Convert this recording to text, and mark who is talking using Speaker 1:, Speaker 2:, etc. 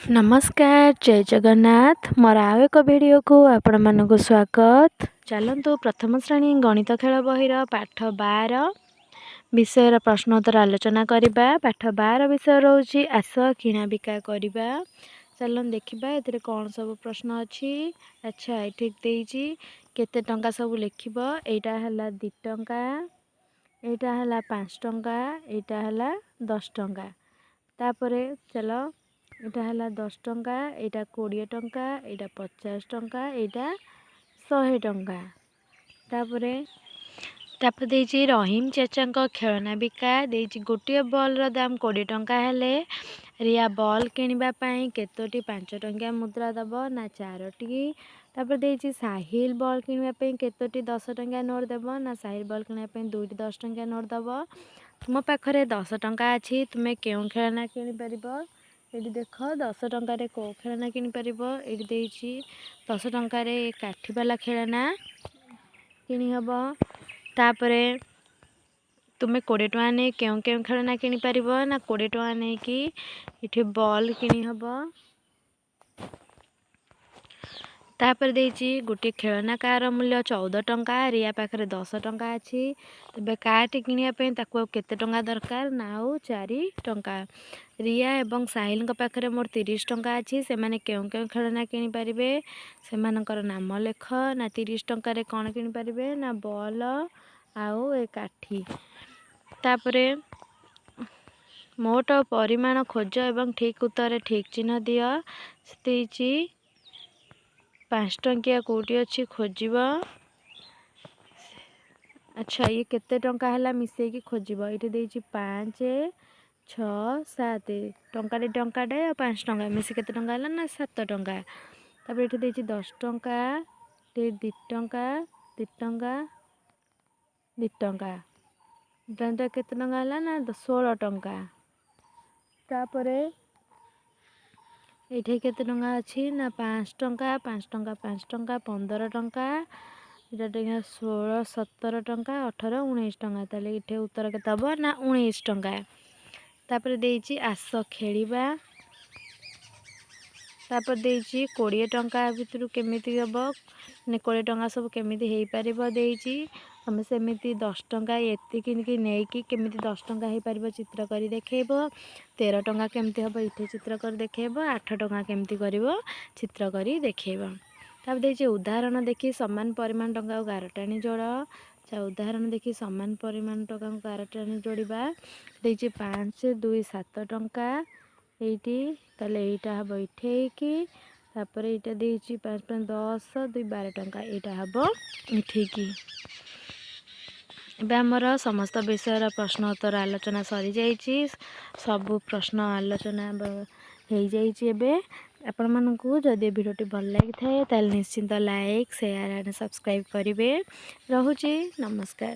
Speaker 1: नमस्कार जय जगन्नाथ मोर आउ एक भिडियो को आपण मानक स्वागत। चलतु प्रथम श्रेणी गणित खेल बहिर पाठ 12 विषय प्रश्नोत्तर आलोचना करबा। पाठ 12 विषय रोची आस किनाबिका करबा। चलन देखिबा एथिरे कौन सब प्रश्न अछि। अच्छा ये ठीक देइछि केते टंका सब लिखिबो। एटा हला 2 टंका, एटा हला 5 टंका, एटा हला 10 टंका। तापरे चलो एटा हला 10 टंका, एटा 20 टंका, एटा 50 टंका, एटा 100 टंका। तापरे देइछि रहीम चाचा खेलना बिका देइछि गोटे बॉल रो दाम 20 टंका हेले रिया बॉल किनिबा पई केतोटी 5 टंका मुद्रा दबो ना 4टी। तापर देइछि साहिल बॉल किनिबा पई केतोटी 10 टंका नोट देबो ना साहिल बॉल किनिबा पई 2टी 10 टंका नोट दबो। तुम पाखरे 10 टंका अछि तुमे केउ खेलना किनि परिबो। एटी देख 10 टंका रे को खेलना किनि परिबो। एटी देइछि 10 टंका रे काठी वाला खेलना किनि हबो। तापरे तुमे 20 टंका ने केउ केउ खेलना किनि परिबो ना 20 टंका ने कि इठी बॉल किनि हबो। तापर देइछि गोटे खेलना कार मूल्य 14 टंका रिया पाखरे 10 टंका अछि तबे कारटी किनिया पे ताको केते टंका दरकार ना 4 टंका। रिया एवं साहिल पाखरे मोर 30 टंका अछि से माने केउ केउ खेलना किनि परिबे सेमानकर नाम लेख ना 30 टंका रे कोन किनि परिबे ना बॉल आउ ए काठी। तापरे मोट परिमाण खोज एवं ठीक उत्तर ठीक चिन्ह दियो। देइछि 5 टंकिया कोटी अच्छी खोजिबा। अच्छा ये केते टंका हला मिसे की खोजिबा। इटे देइछि 5 6 7 टंका रे टंका डे 5 टंका मिसे केते टंका हला ना 7 टंका। तापर इटे देइछि 10 टंका टे 2 टंका 2 टंका 2 टंका डंडा केते टंका हला ना 16 टंका। तापरे एठे केते टंका अछि ना 5 टंका 5 टंका 5 टंका 15 टंका एटा टेगा 16 17 टंका 18 19 टंका। ताले इठे उत्तर केते हबो ना 19 टंका। तापर देइछि आस खेलिबा। तापर देइछि 20 टंका भितरु केमिति हबो ने 20 टंका सब केमिति हेइ परिबो। देइछि हम सेमिति 10 टंका एति किनकी नेकी केमिति 10 टंका हेइ परिबो चित्र करी देखेबो। 13 टंका केमिति हबो इठे चित्र करी देखेबो। 8 टंका केमिति करिवो चित्र करी देखेबो। तापर देइछि उदाहरण देखि समान परिमाण टंका 11 टाणी जोड़। उदाहरण देखि समान परिमाण टंका 11 टाणी जोड़िबा। देइछि 5 2 7 टंका एइटी ताले एइटा हबो इठे की तापर एइटा देइछि 5 5 10 2 12 टंका एइटा हबो इठे की। एबे हमर समस्त विषय प्रश्न उत्तर आलोचना सरी जाइछि। सब प्रश्न आलोचना हेइ जाइछि। एबे आपण मानकु जदि भिडियोटी भल लागि थाए ताले निश्चिंत लाइक शेयर एंड सब्सक्राइब करिवे। रहुछि नमस्कार।